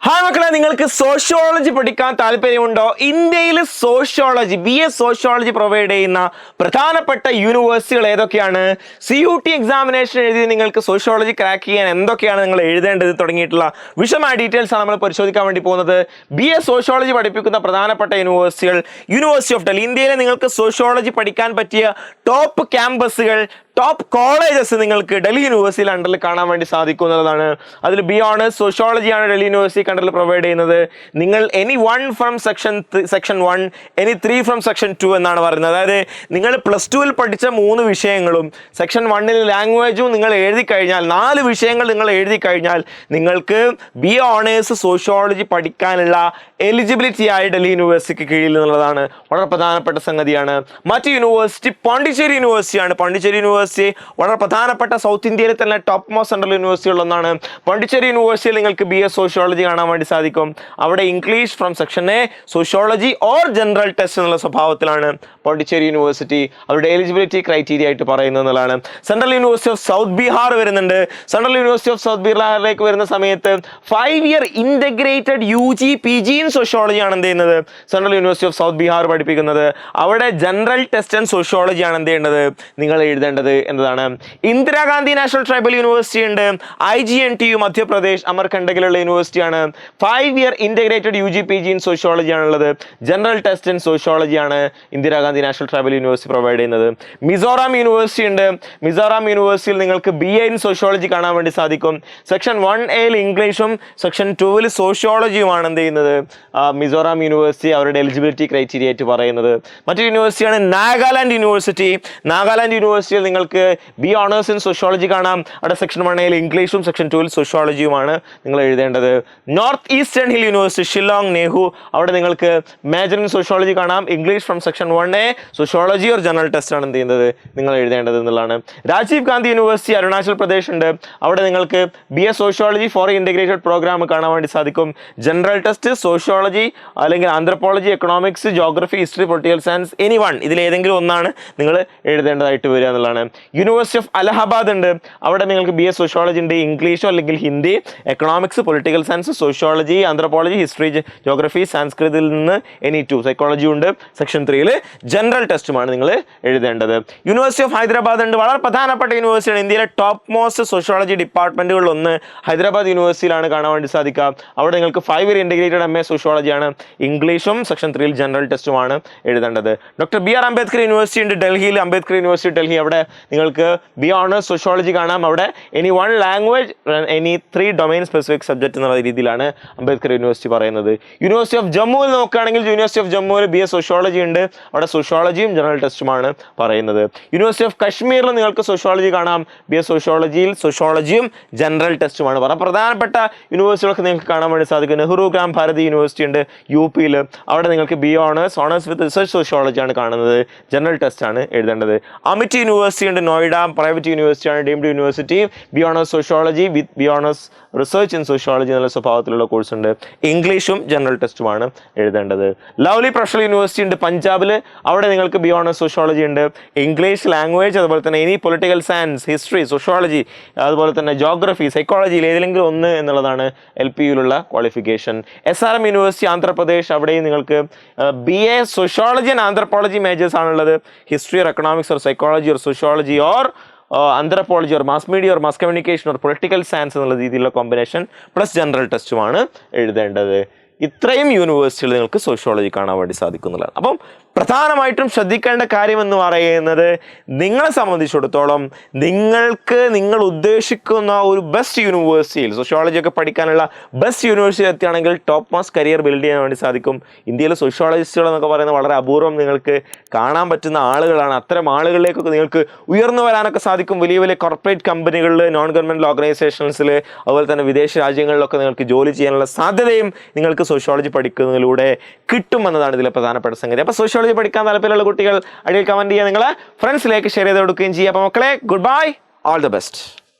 Hi മക്കളെ, നിങ്ങൾക്ക് sociology പഠിക്കാൻ താല്പര്യമുണ്ടോ? ഇന്ത്യയിൽ സോഷ്യോളജി BA സോഷ്യോളജി പ്രൊവൈഡ് ചെയ്യുന്ന പ്രധാനപ്പെട്ട യൂണിവേഴ്സിറ്റികൾ ഏതൊക്കെയാണ്? CUT എക്സാമിനേഷൻ എഴുതി നിങ്ങൾക്ക് സോഷ്യോളജി ക്രാക്ക് ചെയ്യാൻ എന്തൊക്കെയാണ് നിങ്ങൾ എഴുതേണ്ടത് തുടങ്ങിയിട്ടുള്ള വിശദമായ ഡീറ്റെയിൽസ് ആണ് നമ്മൾ പരിശോധിക്കാൻ വേണ്ടി പോകുന്നത്. BA സോഷ്യോളജി പഠിപ്പിക്കുന്ന പ്രധാനപ്പെട്ട യൂണിവേഴ്സിറ്റികൾ: യൂണിവേഴ്സിറ്റി ഓഫ് ഡൽഹി. ഇന്ത്യയിലെ നിങ്ങൾക്ക് സോഷ്യോളജി പഠിക്കാൻ പറ്റിയ ടോപ്പ് ക്യാമ്പസുകൾ, ടോപ്പ് കോളേജസ് നിങ്ങൾക്ക് ഡൽഹി യൂണിവേഴ്സിറ്റി അണ്ടറിൽ കാണാൻ വേണ്ടി സാധിക്കുന്നതാണ്. അതിൽ ബി ഓണേഴ്സ് സോഷ്യോളജിയാണ് ഡൽഹി യൂണിവേഴ്സിറ്റി അണ്ടറിൽ പ്രൊവൈഡ് ചെയ്യുന്നത്. നിങ്ങൾ any 1 from section 1, any 3 from section 2 എന്നാണ് പറയുന്നത്. അതായത് നിങ്ങൾ +2 പഠിച്ച 3 വിഷയങ്ങളും സെക്ഷൻ 1 ലാംഗ്വേജും നിങ്ങൾ എഴുതി കഴിഞ്ഞാൽ, 4 വിഷയങ്ങൾ നിങ്ങൾ എഴുതി കഴിഞ്ഞാൽ നിങ്ങൾക്ക് ബി ഓണേഴ്സ് സോഷ്യോളജി പഠിക്കാനുള്ള എലിജിബിലിറ്റി ആയി ഡൽഹി യൂണിവേഴ്സിറ്റിക്ക് കീഴിൽ എന്നുള്ളതാണ് വളരെ പ്രധാനപ്പെട്ട സംഗതിയാണ്. മറ്റ് യൂണിവേഴ്സിറ്റി പോണ്ടിച്ചേരി യൂണിവേഴ്സിറ്റിയാണ്. പോണ്ടിച്ചേരി യൂണിവേഴ്സിറ്റി വളരെ പ്രധാനപ്പെട്ട സൗത്ത് ഇന്ത്യയിലെ തന്നെ ടോപ്പ് മോസ്റ്റ് സെൻട്രൽ യൂണിവേഴ്സിറ്റികളൊന്നാണ്. പോണ്ടിച്ചേരി യൂണിവേഴ്സിറ്റിയിൽ നിങ്ങൾക്ക് BA സോഷ്യോളജി കാണാൻ വേണ്ടി സാധിക്കും. അവിടെ English from section A, sociology or general test എന്നുള്ള സ്വഭാവത്തിലാണ് പോണ്ടിച്ചേരി യൂണിവേഴ്സിറ്റി അവരുടെ എലിജിബിലിറ്റി ക്രൈറ്റീരിയ ആയിട്ട് പറയുന്നത് എന്നുള്ളതാണ്. Central university of south Bihar വരുന്നുണ്ട്. സെൻട്രൽ യൂണിവേഴ്സിറ്റി ഓഫ് സൗത്ത് ബീഹാറിലേക്ക് വരുന്ന സമയത്ത് 5 year integrated UG PG in സോഷ്യോളജിയാണ് എന്ത് ചെയ്യുന്നത്, central university of south Bihar പഠിപ്പിക്കുന്നത്. അവിടെ ജനറൽ ടെസ്റ്റ് ആൻഡ് സോഷ്യോളജിയാണ് എന്ത് ചെയ്യേണ്ടത്, നിങ്ങൾ എഴുതേണ്ടത് എന്നതാണ്. ഇന്ദിരാഗാന്ധി നാഷണൽ ട്രൈബൽ യൂണിവേഴ്സിറ്റി ഉണ്ട്. IGNTU മധ്യപ്രദേശ് അമർകണ്ടകിലുള്ള യൂണിവേഴ്സിറ്റിയാണ്. 5 year integrated UG PG in sociology ആണുള്ളത്. ജനറൽ ടെസ്റ്റ് ആൻഡ് സോഷ്യോളജിയാണ് Indira Gandhi national tribal university provide ചെയ്യുന്നത്. മിസോറാം യൂണിവേഴ്സിറ്റി ഉണ്ട്. മിസോറാം യൂണിവേഴ്സിറ്റിയിൽ നിങ്ങൾക്ക് BA ഇൻ സോഷ്യോളജി കാണാൻ വേണ്ടി സാധിക്കും. സെക്ഷൻ 1A ഇംഗ്ലീഷും സെക്ഷൻ 2 സോഷ്യോളജിയുമാണ് എന്ത് ചെയ്യുന്നത്, മിസോറാം യൂണിവേഴ്സിറ്റി അവരുടെ എലിജിബിലിറ്റി ക്രൈറ്റീരിയ ആയിട്ട് പറയുന്നത്. മറ്റൊരു യൂണിവേഴ്സിറ്റിയാണ് നാഗാലാൻഡ് യൂണിവേഴ്സിറ്റി. നാഗാലാൻഡ് യൂണിവേഴ്സിറ്റിയിൽ നിങ്ങൾക്ക് ബി ഓണേഴ്സ് ഇൻ സോഷ്യോളജി കാണാം. അവിടെ സെക്ഷൻ 1A ഇംഗ്ലീഷും സെക്ഷൻ 2 സോഷ്യോളജിയുമാണ് നിങ്ങൾ എഴുതേണ്ടത്. North eastern hill university Shillong NEHU, അവിടെ നിങ്ങൾക്ക് മേജർ ഇൻ സോഷ്യോളജി കാണാം. English from section 1A, sociology or general test ആണ് എന്ത് ചെയ്യുന്നത്, നിങ്ങൾ എഴുതേണ്ടത് എന്നുള്ളതാണ്. രാജീവ് ഗാന്ധി യൂണിവേഴ്സിറ്റി അരുണാചൽ പ്രദേശ് ഉണ്ട്. അവിടെ നിങ്ങൾക്ക് BA sociology for integrated programme കാണാൻ വേണ്ടി സാധിക്കും. ജനറൽ ടെസ്റ്റ്, സോഷ്യോളജി അല്ലെങ്കിൽ anthropology, economics, geography, history, political science, any one ഇതിലേതെങ്കിലും ഒന്നാണ് നിങ്ങൾ എഴുതേണ്ടതായിട്ട് വരിക എന്നുള്ളതാണ്. യൂണിവേഴ്സിറ്റി ഓഫ് അലഹബാദ് ഉണ്ട്. അവിടെ നിങ്ങൾക്ക് BA സോഷ്യോളജി ഉണ്ട്. ഇംഗ്ലീഷോ അല്ലെങ്കിൽ Hindi, economics, political science, sociology, anthropology, history, geography, സാൻസ്കൃതിൽ നിന്ന് എനി 2, സൈക്കോളജി ഉണ്ട്. സെക്ഷൻ 3 ജനറൽ ടെസ്റ്റുമാണ് നിങ്ങൾ എഴുതേണ്ടത്. യൂണിവേഴ്സിറ്റി ഓഫ് ഹൈദരാബാദ് ഉണ്ട്. വളരെ പ്രധാനപ്പെട്ട യൂണിവേഴ്സിറ്റിയാണ്. ഇന്ത്യയിലെ ടോപ്പ് മോസ്റ്റ് സോഷ്യോളജി ഡിപ്പാർട്ട്മെന്റുകളിൽ ഒന്ന് ഹൈദരാബാദ് യൂണിവേഴ്സിറ്റിയിലാണ് കാണാൻ വേണ്ടി സാധിക്കുക. അവിടെ നിങ്ങൾക്ക് 5 ഇയർ ഇന്റഗ്രേറ്റഡ് MA സോഷ്യോളജിയാണ്. ഇംഗ്ലീഷും സെക്ഷൻ 3 ജനറൽ ടെസ്റ്റുമാണ് എഴുതേണ്ടത്. ഡോക്ടർ BR അംബേദ്കർ യൂണിവേഴ്സിറ്റി ഉണ്ട് ഡൽഹിയിൽ. അംബേദ്കർ യൂണിവേഴ്സിറ്റി ഡൽഹി, അവിടെ നിങ്ങൾക്ക് BA ഓണേഴ്സ് സോഷ്യോളജി കാണാം. അവിടെ any 1 language, any 3 domain specific subject എന്നുള്ള രീതിയിലാണ് അംബേദ്കർ യൂണിവേഴ്സിറ്റി പറയുന്നത്. യൂണിവേഴ്സിറ്റി ഓഫ് ജമ്മുവിൽ നോക്കുകയാണെങ്കിൽ യൂണിവേഴ്സിറ്റി ഓഫ് ജമ്മുവിൽ BA സോഷ്യോളജി ഉണ്ട്. അവിടെ സോഷ്യോളജിയും ജനറൽ ടെസ്റ്റുമാണ് പറയുന്നത്. യൂണിവേഴ്സിറ്റി ഓഫ് കശ്മീരിൽ നിങ്ങൾക്ക് സോഷ്യോളജി കാണാം. BA സോഷ്യോളജിയിൽ സോഷ്യോളജിയും ജനറൽ ടെസ്റ്റുമാണ്. വളരെ പ്രധാനപ്പെട്ട യൂണിവേഴ്സിറ്റികളൊക്കെ നിങ്ങൾക്ക് കാണാൻ വേണ്ടി സാധിക്കും. നെഹ്റു ഗ്രാം ഭാരതി യൂണിവേഴ്സിറ്റി ഉണ്ട് UP-യിൽ. അവിടെ നിങ്ങൾക്ക് BA ഓണേഴ്സ് വിത്ത് റിസർച്ച് സോഷ്യോളജിയാണ് കാണുന്നത്. ജനറൽ ടെസ്റ്റ് ആണ് എഴുതേണ്ടത്. അമിറ്റി യൂണിവേഴ്സിറ്റി ഉണ്ട് നോയിഡ, പ്രൈവറ്റ് യൂണിവേഴ്സിറ്റിയാണ്, deemed university. BA honours sociology with BA honours research in sociology എന്നുള്ള സ്വഭാവത്തിലുള്ള കോഴ്സ് ഉണ്ട്. ഇംഗ്ലീഷും ജനറൽ ടെസ്റ്റുമാണ് എഴുതേണ്ടത്. ലവ്ലി പ്രൊഫഷണൽ യൂണിവേഴ്സിറ്റി ഉണ്ട് പഞ്ചാബിൽ. അവിടെ നിങ്ങൾക്ക് BA ഓണേഴ്സ് സോഷ്യോളജി ഉണ്ട്. ഇംഗ്ലീഷ് ലാംഗ്വേജ്, അതുപോലെ തന്നെ ഇനി പൊളിറ്റിക്കൽ സയൻസ്, ഹിസ്റ്ററി, സോഷ്യോളജി, അതുപോലെ തന്നെ ജോഗ്രഫി, സൈക്കോളജിയിൽ ഏതെങ്കിലും ഒന്ന് എന്നുള്ളതാണ് LPUലുള്ള ക്വാളിഫിക്കേഷൻ. SRM യൂണിവേഴ്സിറ്റി ആന്ധ്രാപ്രദേശ്, അവിടെയും നിങ്ങൾക്ക് BA sociology and anthropology majors ആണുള്ളത്. History or economics or psychology or sociology or anthropology or mass media or mass communication or political science എന്നുള്ള രീതിയിലുള്ള കോമ്പിനേഷൻ പ്ലസ് ജനറൽ ടെസ്റ്റുമാണ് എഴുതേണ്ടത്. ഇത്രയും യൂണിവേഴ്സിറ്റികൾ നിങ്ങൾക്ക് സോഷ്യോളജി കാണാൻ വേണ്ടി സാധിക്കുന്നതാണ്. അപ്പം പ്രധാനമായിട്ടും ശ്രദ്ധിക്കേണ്ട കാര്യം എന്ന് പറയുന്നത്, നിങ്ങളെ സംബന്ധിച്ചിടത്തോളം നിങ്ങൾ ഉദ്ദേശിക്കുന്ന ഒരു ബെസ്റ്റ് യൂണിവേഴ്സിറ്റിയിൽ സോഷ്യോളജി ഒക്കെ പഠിക്കാനുള്ള ബെസ്റ്റ് യൂണിവേഴ്സിറ്റി എത്തിയാണെങ്കിൽ ടോപ്പ് മോസ്റ്റ് കരിയർ ബിൽഡ് ചെയ്യാൻ വേണ്ടി സാധിക്കും. ഇന്ത്യയിലെ സോഷ്യോളജിസ്റ്റുകൾ എന്നൊക്കെ പറയുന്നത് വളരെ അപൂർവം നിങ്ങൾക്ക് കാണാൻ പറ്റുന്ന ആളുകളാണ്. അത്തരം ആളുകളിലേക്കൊക്കെ നിങ്ങൾക്ക് ഉയർന്നു വരാനൊക്കെ സാധിക്കും. വലിയ വലിയ കോർപ്പറേറ്റ് കമ്പനികളിൽ, നോൺ ഗവൺമെൻറ് ഓർഗനൈസേഷൻസിൽ, അതുപോലെ തന്നെ വിദേശ രാജ്യങ്ങളിലൊക്കെ നിങ്ങൾക്ക് ജോലി ചെയ്യാനുള്ള സാധ്യതയും നിങ്ങൾക്ക് സോഷ്യോളജി പഠിക്കുന്നതിലൂടെ കിട്ടുമെന്നതാണ് ഇതിലെ പ്രധാനപ്പെട്ട സംഗതി. അപ്പോൾ സോഷ്യോളജി പഠിക്കാൻ താല്പര്യമുള്ള കുട്ടികൾ അടിയിൽ കമന്റ് ചെയ്യുക, നിങ്ങളെ ഫ്രണ്ട്സിലേക്ക് ഷെയർ ചെയ്ത് കൊടുക്കുകയും ചെയ്യുക. അപ്പോൾ മക്കളെ, good bye, all the best.